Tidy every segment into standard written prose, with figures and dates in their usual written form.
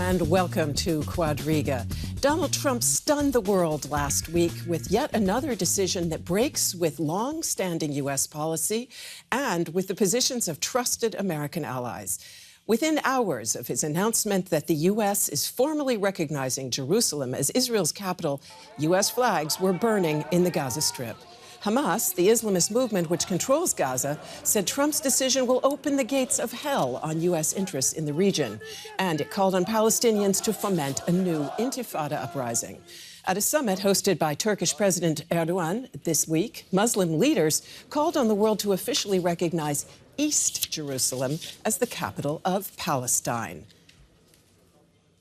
and welcome to Quadriga. Donald Trump stunned the world last week with yet another decision that breaks with long-standing U.S. policy and with the positions of trusted American allies. Within hours of his announcement that the U.S. is formally recognizing Jerusalem as Israel's capital, U.S. flags were burning in the Gaza Strip. Hamas, the Islamist movement which controls Gaza, said Trump's decision will open the gates of hell on U.S. interests in the region, and it called on Palestinians to foment a new intifada uprising. At a summit hosted by Turkish President Erdogan this week, Muslim leaders called on the world to officially recognize East Jerusalem as the capital of Palestine.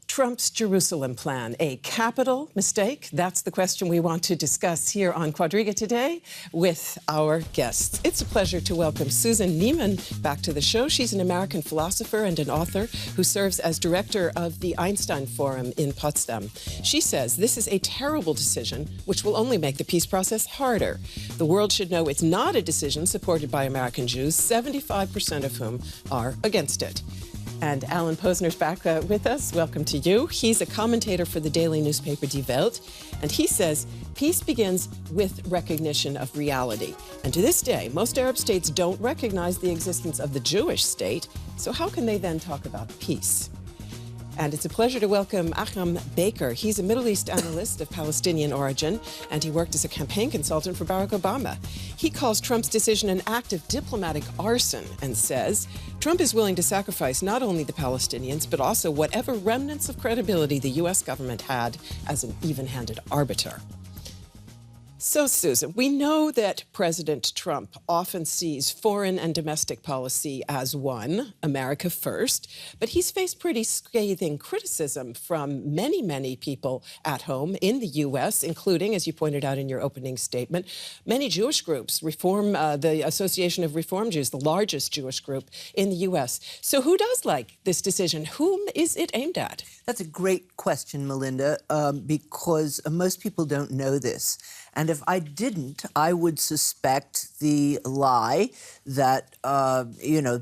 Trump's Jerusalem plan, a capital mistake? That's the question we want to discuss here on Quadriga today with our guests. It's a pleasure to welcome Susan Neiman back to the show. She's an American philosopher and an author who serves as director of the Einsteinforum in Potsdam. She says this is a terrible decision which will only make the peace process harder. The world should know it's not a decision supported by American Jews, 75% of whom are against it. And Alan Posener's back with us. Welcome to you. He's a commentator for the daily newspaper Die Welt, and he says peace begins with recognition of reality. And to this day, most Arab states don't recognize the existence of the Jewish state, so how can they then talk about peace? And it's a pleasure to welcome Akram Baker. He's a Middle East analyst of Palestinian origin, and he worked as a campaign consultant for Barack Obama. He calls Trump's decision an act of diplomatic arson and says Trump is willing to sacrifice not only the Palestinians, but also whatever remnants of credibility the U.S. government had as an even-handed arbiter. So, Susan, we know that President Trump often sees foreign and domestic policy as one, America first, but he's faced pretty scathing criticism from many, many people at home in the U.S., including, as you pointed out in your opening statement, many Jewish groups, the Association of Reform Jews, the largest Jewish group in the U.S. So who does like this decision? Whom is it aimed at? That's a great question, Melinda, because most people don't know this. And if I didn't, I would suspect the lie that,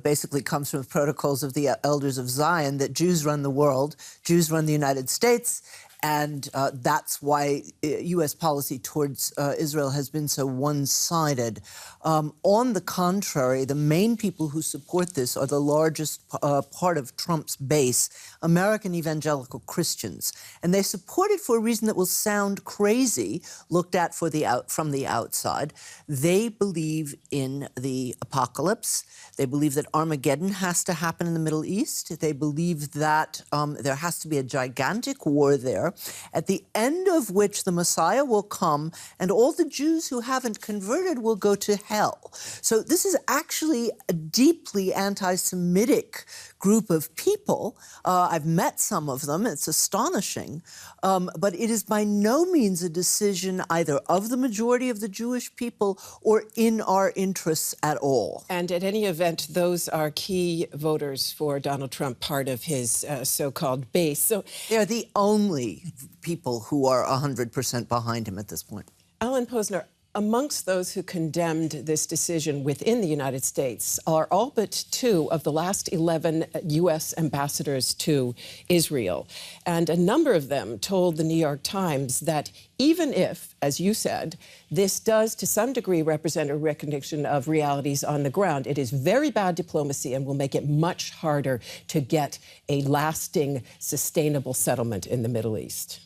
basically comes from the protocols of the elders of Zion, that Jews run the world, Jews run the United States, and that's why U.S. policy towards Israel has been so one-sided. On the contrary, the main people who support this are the largest part of Trump's base, American evangelical Christians. And they support it for a reason that will sound crazy, looked at from the outside. They believe in the apocalypse. They believe that Armageddon has to happen in the Middle East. They believe that there has to be a gigantic war there, at the end of which the Messiah will come and all the Jews who haven't converted will go to hell. So this is actually a deeply anti-Semitic group of people. I've met some of them. It's astonishing. But it is by no means a decision either of the majority of the Jewish people or in our interests at all. And at any event, those are key voters for Donald Trump, part of his so-called base. So they're the only people who are 100% behind him at this point. Alan Posener, amongst those who condemned this decision within the United States are all but 2 of the last 11 U.S. ambassadors to Israel. And a number of them told the New York Times that even if, as you said, this does to some degree represent a recognition of realities on the ground, it is very bad diplomacy and will make it much harder to get a lasting, sustainable settlement in the Middle East.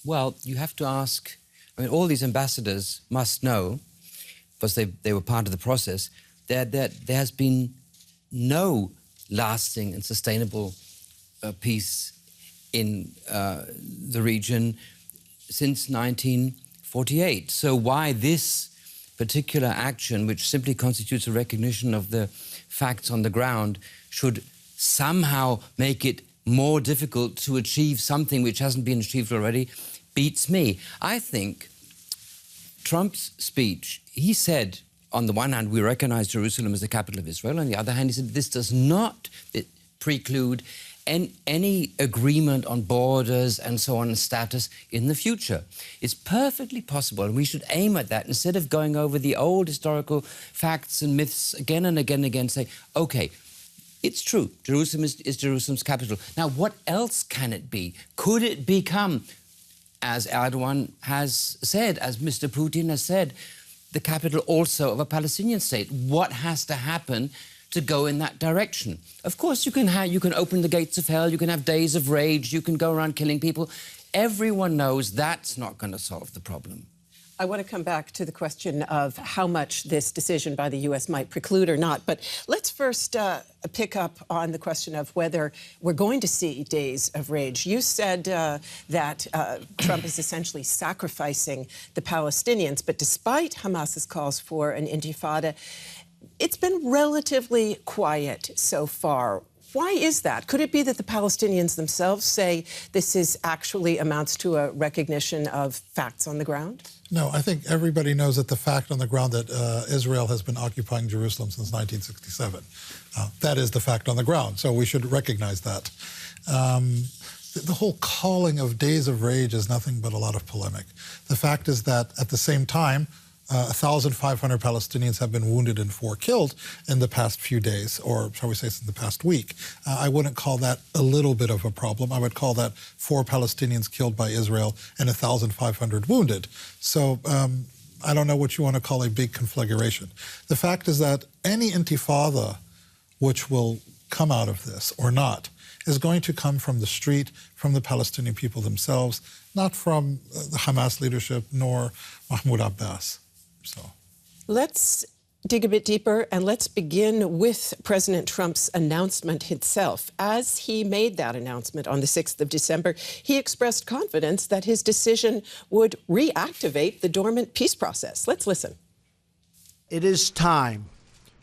Well, you have to ask... I mean, all these ambassadors must know, because they were part of the process, that there has been no lasting and sustainable peace in the region since 1948. So why this particular action, which simply constitutes a recognition of the facts on the ground, should somehow make it more difficult to achieve something which hasn't been achieved already, beats me. I think Trump's speech, he said, on the one hand, we recognize Jerusalem as the capital of Israel. On the other hand, he said this does not preclude any agreement on borders and so on and status in the future. It's perfectly possible, and we should aim at that instead of going over the old historical facts and myths again and again and again, say, OK, It's true. Jerusalem is Jerusalem's capital. Now, what else can it be? Could it become, as Erdogan has said, as Mr. Putin has said, the capital also of a Palestinian state? What has to happen to go in that direction? Of course, you can open the gates of hell, you can have days of rage, you can go around killing people. Everyone knows that's not going to solve the problem. I want to come back to the question of how much this decision by the U.S. might preclude or not. But let's first pick up on the question of whether we're going to see days of rage. You said that Trump is essentially sacrificing the Palestinians. But despite Hamas's calls for an intifada, it's been relatively quiet so far. Why is that? Could it be that the Palestinians themselves say this is actually amounts to a recognition of facts on the ground? No, I think everybody knows that the fact on the ground that Israel has been occupying Jerusalem since 1967. That is the fact on the ground, so we should recognize that. The whole calling of days of rage is nothing but a lot of polemic. The fact is that at the same time, 1,500 Palestinians have been wounded and 4 killed in the past few days, or shall we say, in the past week. I wouldn't call that a little bit of a problem. I would call that 4 Palestinians killed by Israel and 1,500 wounded. So I don't know what you want to call a big conflagration. The fact is that any intifada which will come out of this or not is going to come from the street, from the Palestinian people themselves, not from the Hamas leadership nor Mahmoud Abbas. So let's dig a bit deeper and let's begin with President Trump's announcement itself. As he made that announcement on the 6th of December, he expressed confidence that his decision would reactivate the dormant peace process. Let's listen. It is time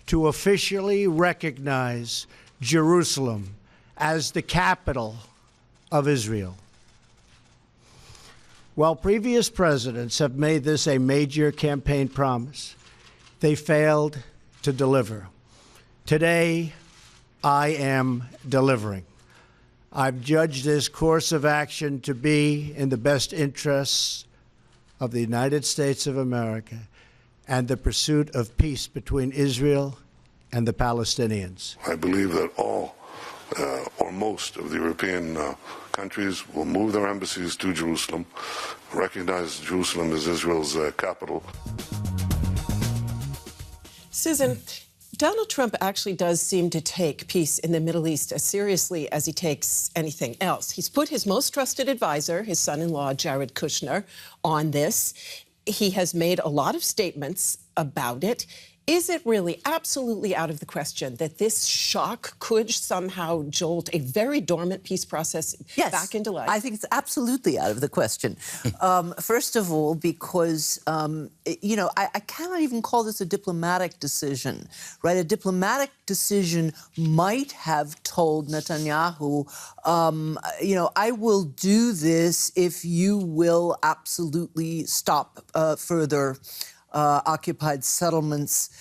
to officially recognize Jerusalem as the capital of Israel. While previous presidents have made this a major campaign promise, they failed to deliver. Today, I am delivering. I've judged this course of action to be in the best interests of the United States of America and the pursuit of peace between Israel and the Palestinians. I believe that all or most of the European countries will move their embassies to Jerusalem, recognize Jerusalem as Israel's capital. Susan, Donald Trump actually does seem to take peace in the Middle East as seriously as he takes anything else. He's put his most trusted advisor, his son-in-law, Jared Kushner, on this. He has made a lot of statements about it. Is it really absolutely out of the question that this shock could somehow jolt a very dormant peace process back into life? I think it's absolutely out of the question. First of all, because, I cannot even call this a diplomatic decision, right? A diplomatic decision might have told Netanyahu, I will do this if you will absolutely stop further occupied settlements.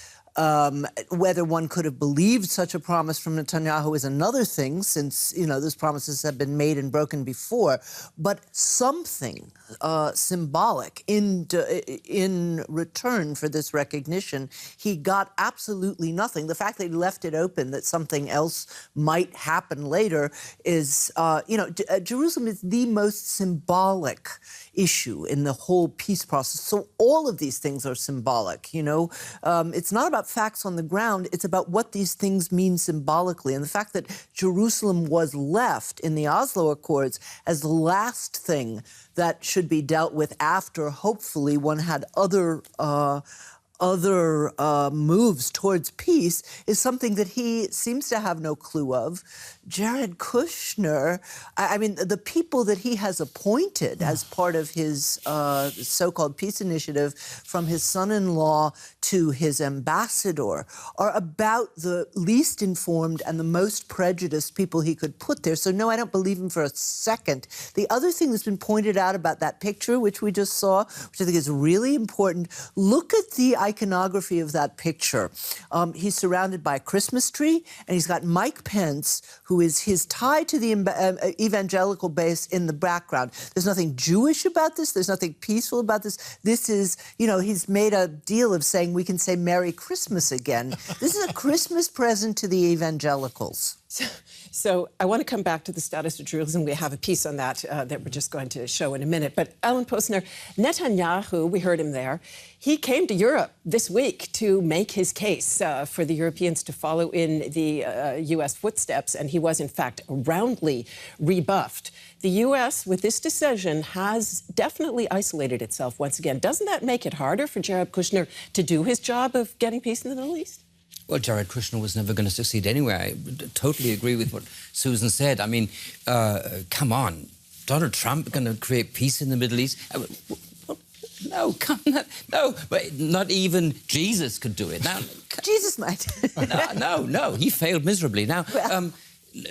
Whether one could have believed such a promise from Netanyahu is another thing, since, those promises have been made and broken before. But something symbolic in return for this recognition, he got absolutely nothing. The fact that he left it open that something else might happen later is, Jerusalem is the most symbolic issue in the whole peace process. So all of these things are symbolic, It's not about facts on the ground, it's about what these things mean symbolically. And the fact that Jerusalem was left in the Oslo Accords as the last thing that should be dealt with after, hopefully, one had other moves towards peace is something that he seems to have no clue of. Jared Kushner, the people that he has appointed as part of his so-called peace initiative, from his son-in-law to his ambassador, are about the least informed and the most prejudiced people he could put there. So no, I don't believe him for a second. The other thing that's been pointed out about that picture, which we just saw, which I think is really important, look at the iconography of that picture. He's surrounded by a Christmas tree, and he's got Mike Pence, who is his tie to the evangelical base, in the background. There's nothing Jewish about this. There's nothing peaceful about this. This is, he's made a deal of saying we can say Merry Christmas again. This is a Christmas present to the evangelicals. So I want to come back to the status of Jerusalem. We have a piece on that that we're just going to show in a minute. But Alan Posener, Netanyahu, we heard him there, he came to Europe this week to make his case for the Europeans to follow in the U.S. footsteps, and he was, in fact, roundly rebuffed. The U.S., with this decision, has definitely isolated itself once again. Doesn't that make it harder for Jared Kushner to do his job of getting peace in the Middle East? Well, Jared Kushner was never going to succeed anyway. I totally agree with what Susan said. I mean, come on. Donald Trump going to create peace in the Middle East? No, no. But not even Jesus could do it. Now, Jesus might. No. He failed miserably. Now,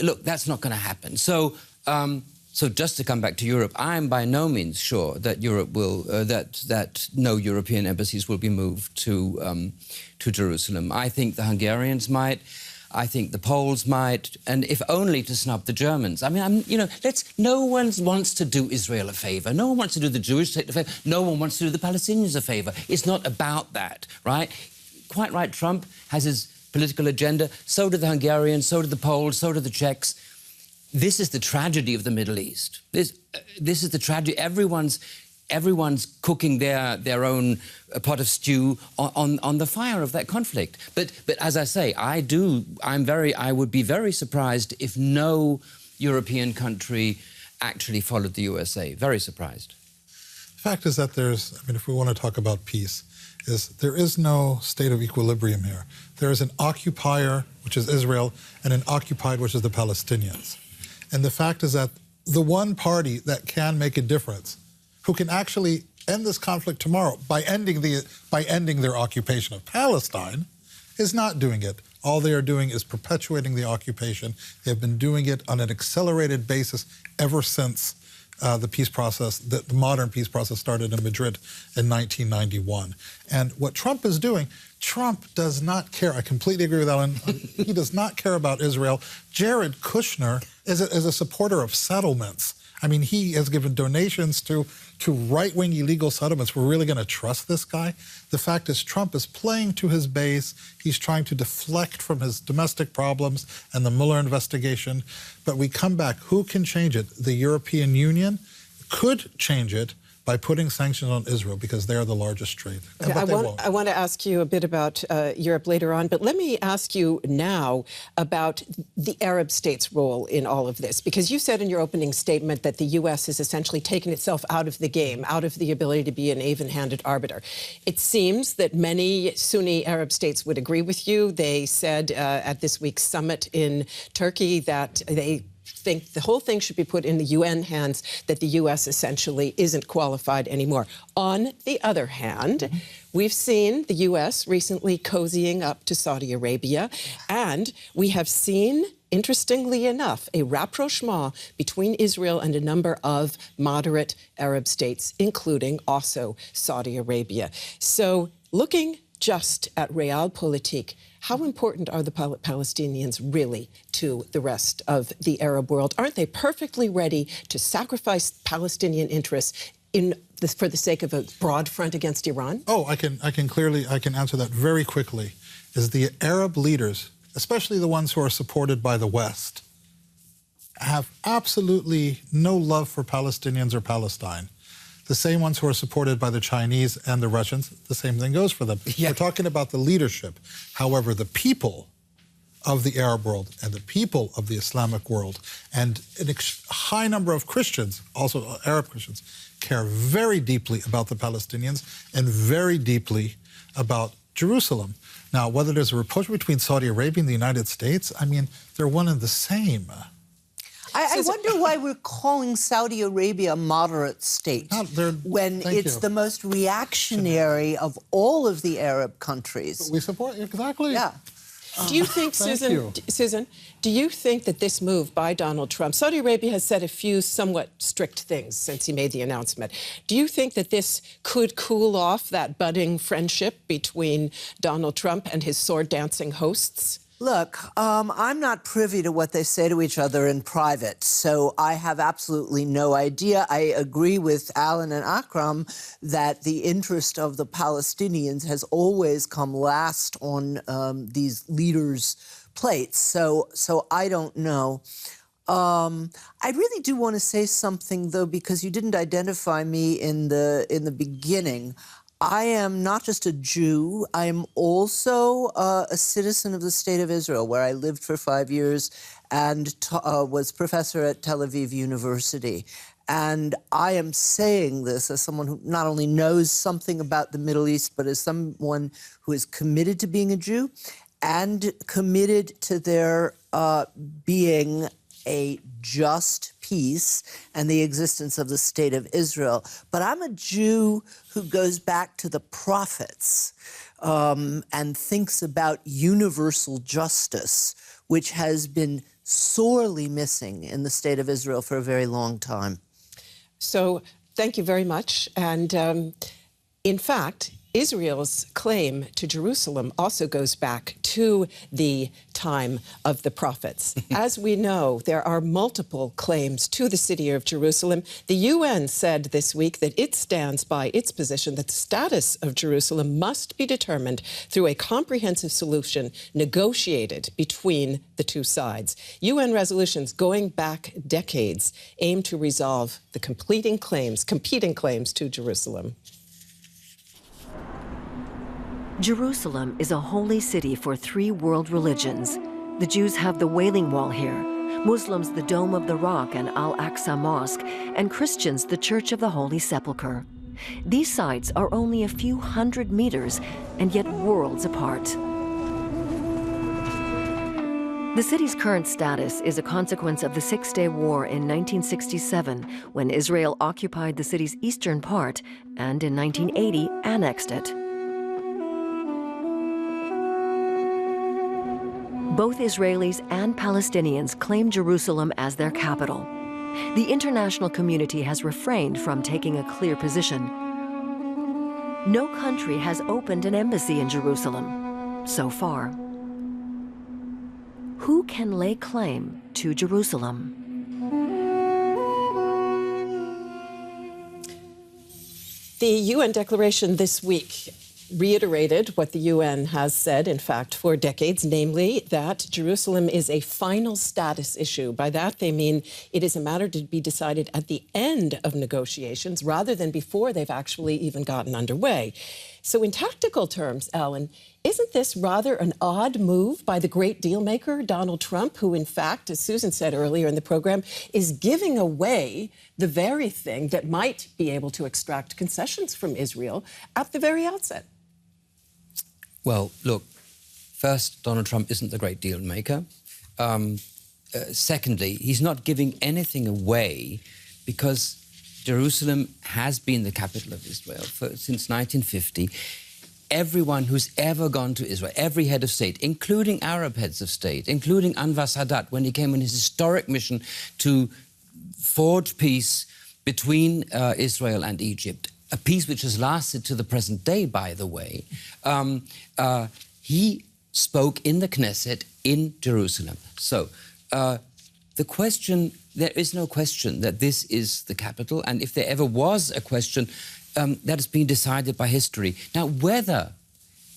look, that's not going to happen. So just to come back to Europe, I'm by no means sure that Europe will that no European embassies will be moved to Jerusalem. I think the Hungarians might. I think the Poles might, and if only to snub the Germans. I mean, no one wants to do Israel a favour. No one wants to do the Jewish state a favour. No one wants to do the Palestinians a favour. It's not about that, right? Quite right, Trump has his political agenda. So do the Hungarians, so do the Poles, so do the Czechs. This is the tragedy of the Middle East. This is the tragedy. Everyone's cooking their own pot of stew on the fire of that conflict. But as I say, I would be very surprised if no European country actually followed the USA. Very surprised. The fact is that if we want to talk about peace, there is no state of equilibrium here. There is an occupier, which is Israel, and an occupied, which is the Palestinians. And the fact is that the one party that can make a difference, who can actually end this conflict tomorrow by ending their occupation of Palestine, is not doing it. All they are doing is perpetuating the occupation. They have been doing it on an accelerated basis ever since the peace process, the modern peace process, started in Madrid in 1991. And what Trump is doing, Trump does not care. I completely agree with Alan. He does not care about Israel. Jared Kushner is a supporter of settlements. I mean, he has given donations to right-wing illegal settlements. We're really going to trust this guy? The fact is, Trump is playing to his base. He's trying to deflect from his domestic problems and the Mueller investigation. But we come back. Who can change it? The European Union could change it by putting sanctions on Israel, because they are the largest trade. I want to ask you a bit about Europe later on, but let me ask you now about the Arab states' role in all of this, because you said in your opening statement that the U.S. has essentially taken itself out of the game, out of the ability to be an even-handed arbiter. It seems that many Sunni Arab states would agree with you. They said at this week's summit in Turkey that they think the whole thing should be put in the UN hands, that the U.S. essentially isn't qualified anymore. On the other hand, we've seen the U.S. recently cozying up to Saudi Arabia, and we have seen, interestingly enough, a rapprochement between Israel and a number of moderate Arab states, including also Saudi Arabia. So looking just at realpolitik, how important are the Palestinians really to the rest of the Arab world? Aren't they perfectly ready to sacrifice Palestinian interests for the sake of a broad front against Iran? Oh, I can answer that very quickly. Is the Arab leaders, especially the ones who are supported by the West, have absolutely no love for Palestinians or Palestine. The same ones who are supported by the Chinese and the Russians, the same thing goes for them. Yeah. We're talking about the leadership. However, the people of the Arab world and the people of the Islamic world and a high number of Christians, also Arab Christians, care very deeply about the Palestinians and very deeply about Jerusalem. Now, whether there's a rapprochement between Saudi Arabia and the United States, I mean, they're one and the same. I wonder why we're calling Saudi Arabia a moderate state when it's the most reactionary of all of the Arab countries. We support, exactly. Yeah. Do you think, Susan, do you think that this move by Donald Trump, Saudi Arabia has said a few somewhat strict things since he made the announcement. Do you think that this could cool off that budding friendship between Donald Trump and his sword-dancing hosts? Look, I'm not privy to what they say to each other in private, so I have absolutely no idea. I agree with Alan and Akram that the interest of the Palestinians has always come last on these leaders' plates, so I don't know. I really do want to say something, though, because you didn't identify me in the beginning. I am not just a Jew, I am also a citizen of the State of Israel, where I lived for 5 years and was professor at Tel Aviv University. And I am saying this as someone who not only knows something about the Middle East, but as someone who is committed to being a Jew and committed to there being a just peace and the existence of the State of Israel. But I'm a Jew who goes back to the prophets and thinks about universal justice, which has been sorely missing in the State of Israel for a very long time. So thank you very much. And in fact, Israel's claim to Jerusalem also goes back to the time of the prophets. As we know, there are multiple claims to the city of Jerusalem. The UN said this week that it stands by its position that the status of Jerusalem must be determined through a comprehensive solution negotiated between the two sides. UN resolutions going back decades aim to resolve the competing claims to Jerusalem. Jerusalem is a holy city for 3 world religions. The Jews have the Wailing Wall here, Muslims the Dome of the Rock and Al-Aqsa Mosque, and Christians the Church of the Holy Sepulchre. These sites are only a few hundred meters and yet worlds apart. The city's current status is a consequence of the Six-Day War in 1967, when Israel occupied the city's eastern part and in 1980 annexed it. Both Israelis and Palestinians claim Jerusalem as their capital. The international community has refrained from taking a clear position. No country has opened an embassy in Jerusalem so far. Who can lay claim to Jerusalem? The UN declaration this week reiterated what the UN has said, in fact, for decades, namely that Jerusalem is a final status issue. By that, they mean it is a matter to be decided at the end of negotiations rather than before they've actually even gotten underway. So in tactical terms, Alan, isn't this rather an odd move by the great dealmaker, Donald Trump, who, in fact, as Susan said earlier in the program, is giving away the very thing that might be able to extract concessions from Israel at the very outset? Well, look, first, Donald Trump isn't the great deal maker. Secondly, he's not giving anything away because Jerusalem has been the capital of Israel since 1950. Everyone who's ever gone to Israel, every head of state, including Arab heads of state, including Anwar Sadat, when he came on his historic mission to forge peace between Israel and Egypt, a peace which has lasted to the present day, by the way, he spoke in the Knesset in Jerusalem. So the question, there is no question that this is the capital, and if there ever was a question, that has been decided by history. Now, whether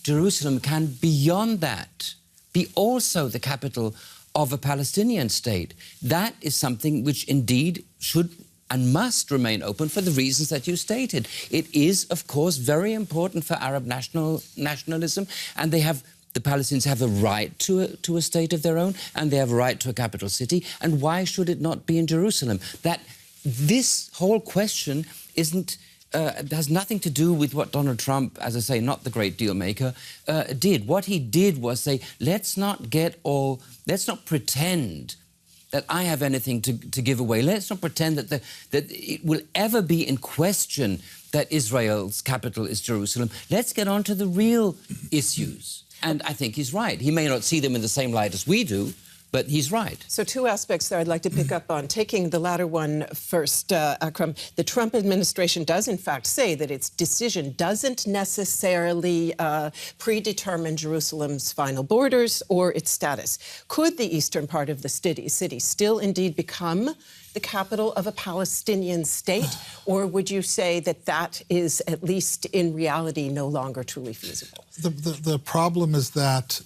Jerusalem can, beyond that, be also the capital of a Palestinian state, that is something which indeed should and must remain open for the reasons that you stated. It is, of course, very important for Arab nationalism, and the Palestinians have a right to a state of their own, and they have a right to a capital city, and why should it not be in Jerusalem? That this whole question has nothing to do with what Donald Trump, as I say, not the great deal maker, did. What he did was say, let's not pretend that I have anything to give away. Let's not pretend that it will ever be in question that Israel's capital is Jerusalem. Let's get on to the real issues. And I think he's right. He may not see them in the same light as we do, but he's right. So two aspects there I'd like to pick up on. Taking the latter one first, Akram, the Trump administration does in fact say that its decision doesn't necessarily predetermine Jerusalem's final borders or its status. Could the eastern part of the city still indeed become the capital of a Palestinian state, or would you say that that is, at least in reality, no longer truly feasible? The problem is that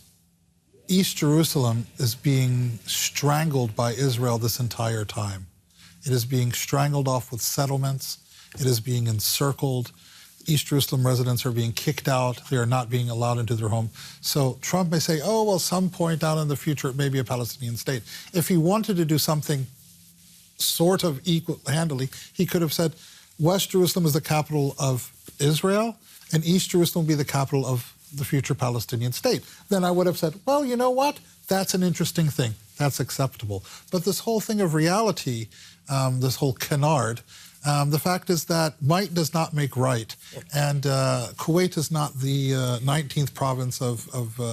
East Jerusalem is being strangled by Israel this entire time. It is being strangled off with settlements. It is being encircled. East Jerusalem residents are being kicked out. They are not being allowed into their home. So Trump may say, oh, well, some point down in the future, it may be a Palestinian state. If he wanted to do something sort of equal-handedly, he could have said, West Jerusalem is the capital of Israel, and East Jerusalem will be the capital of the future Palestinian state. Then I would have said, well, you know what? That's an interesting thing. That's acceptable. But this whole thing of reality, this whole canard, the fact is that might does not make right. And Kuwait is not the 19th province of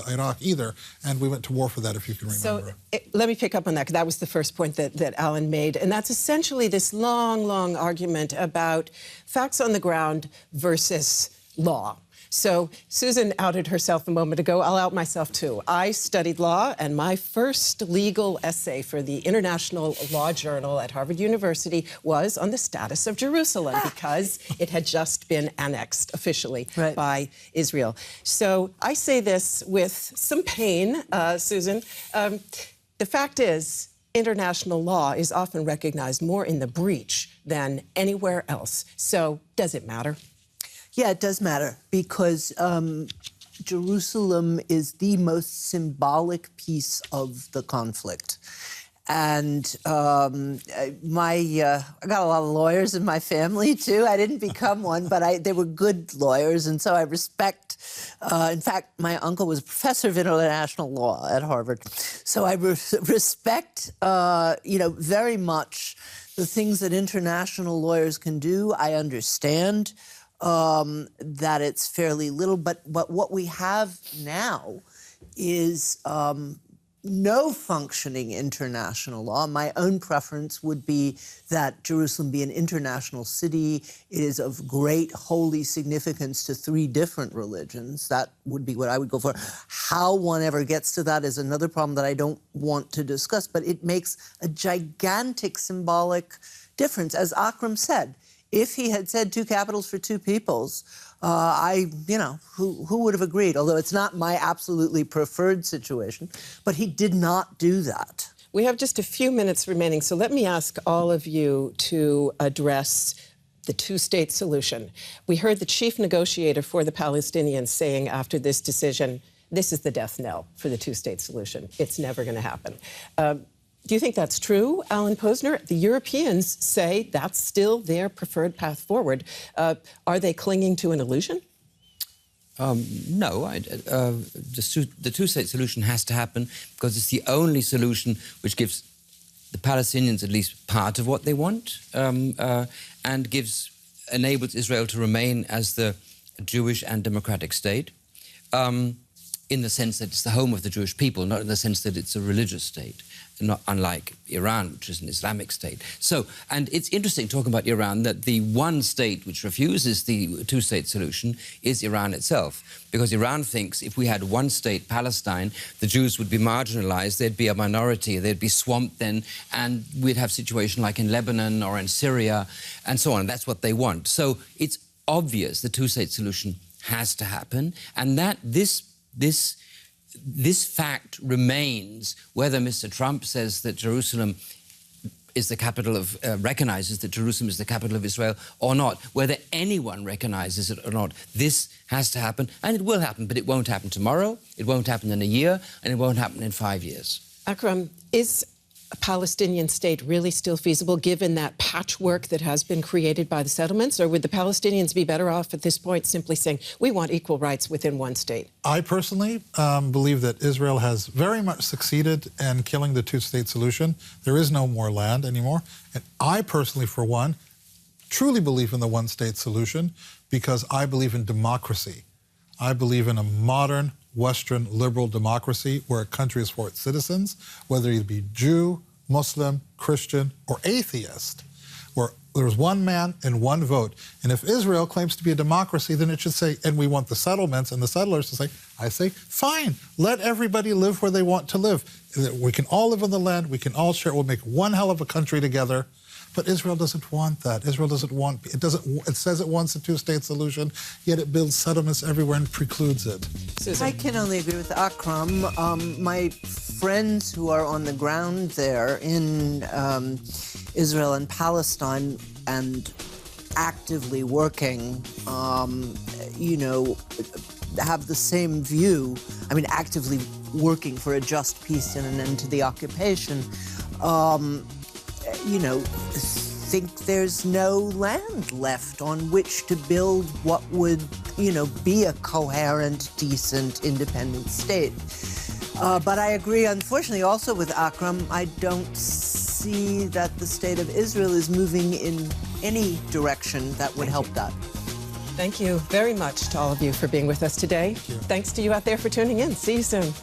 Iraq either. And we went to war for that, if you can remember. So let me pick up on that, because that was the first point that Alan made. And that's essentially this long, long argument about facts on the ground versus law. So Susan outed herself a moment ago. I'll out myself, too. I studied law, and my first legal essay for the International Law Journal at Harvard University was on the status of Jerusalem, because it had just been annexed officially by Israel. So I say this with some pain, Susan. The fact is, international law is often recognized more in the breach than anywhere else. So does it matter? Yeah, it does matter, because Jerusalem is the most symbolic piece of the conflict. And I got a lot of lawyers in my family, too. I didn't become one, but they were good lawyers, and so I respect. In fact, my uncle was a professor of international law at Harvard. So I respect, very much the things that international lawyers can do. I understand that it's fairly little, but what we have now is no functioning international law. My own preference would be that Jerusalem be an international city. It is of great holy significance to 3 different religions. That would be what I would go for. How one ever gets to that is another problem that I don't want to discuss, but it makes a gigantic symbolic difference. As Akram said, if he had said 2 capitals for 2 peoples, who would have agreed? Although it's not my absolutely preferred situation, but he did not do that. We have just a few minutes remaining, so let me ask all of you to address the 2-state solution. We heard the chief negotiator for the Palestinians saying after this decision, this is the death knell for the 2-state solution. It's never going to happen. Do you think that's true, Alan Posener? The Europeans say that's still their preferred path forward. Are they clinging to an illusion? No. The 2-state solution has to happen because it's the only solution which gives the Palestinians at least part of what they want and enables Israel to remain as the Jewish and democratic state. In the sense that it's the home of the Jewish people, not in the sense that it's a religious state, not unlike Iran, which is an Islamic state. So, and it's interesting talking about Iran that the one state which refuses the 2-state solution is Iran itself, because Iran thinks if we had one state, Palestine, the Jews would be marginalized, they'd be a minority, they'd be swamped then, and we'd have a situation like in Lebanon or in Syria, and so on. That's what they want. So it's obvious the 2-state solution has to happen, and that this fact remains whether Mr. Trump says that Jerusalem is the capital of, recognizes that Jerusalem is the capital of Israel or not, whether anyone recognizes it or not. This has to happen, and it will happen, but it won't happen tomorrow, it won't happen in a year, and it won't happen in 5 years. Akram, is a Palestinian state really still feasible, given that patchwork that has been created by the settlements? Or would the Palestinians be better off at this point simply saying, we want equal rights within one state? I personally believe that Israel has very much succeeded in killing the 2-state solution. There is no more land anymore. And I personally, for one, truly believe in the 1-state solution because I believe in democracy. I believe in a modern, Western liberal democracy where a country is for its citizens, whether it be Jew, Muslim, Christian, or atheist, where there's one man and one vote. And if Israel claims to be a democracy, then it should say, and we want the settlements and the settlers to say, I say, fine, let everybody live where they want to live. We can all live on the land, we can all share, we'll make one hell of a country together. But Israel doesn't want that. Israel doesn't want, it says it wants a two-state solution, yet it builds settlements everywhere and precludes it. Susan. I can only agree with Akram. My friends who are on the ground there in Israel and Palestine and actively working, you know, have the same view. I mean, actively working for a just peace and an end to the occupation. You know, think there's no land left on which to build what would, you know, be a coherent, decent, independent state. But I agree, unfortunately, also with Akram. I don't see that the state of Israel is moving in any direction that would help that. Thank you very much to all of you for being with us today. Thanks to you out there for tuning in. See you soon.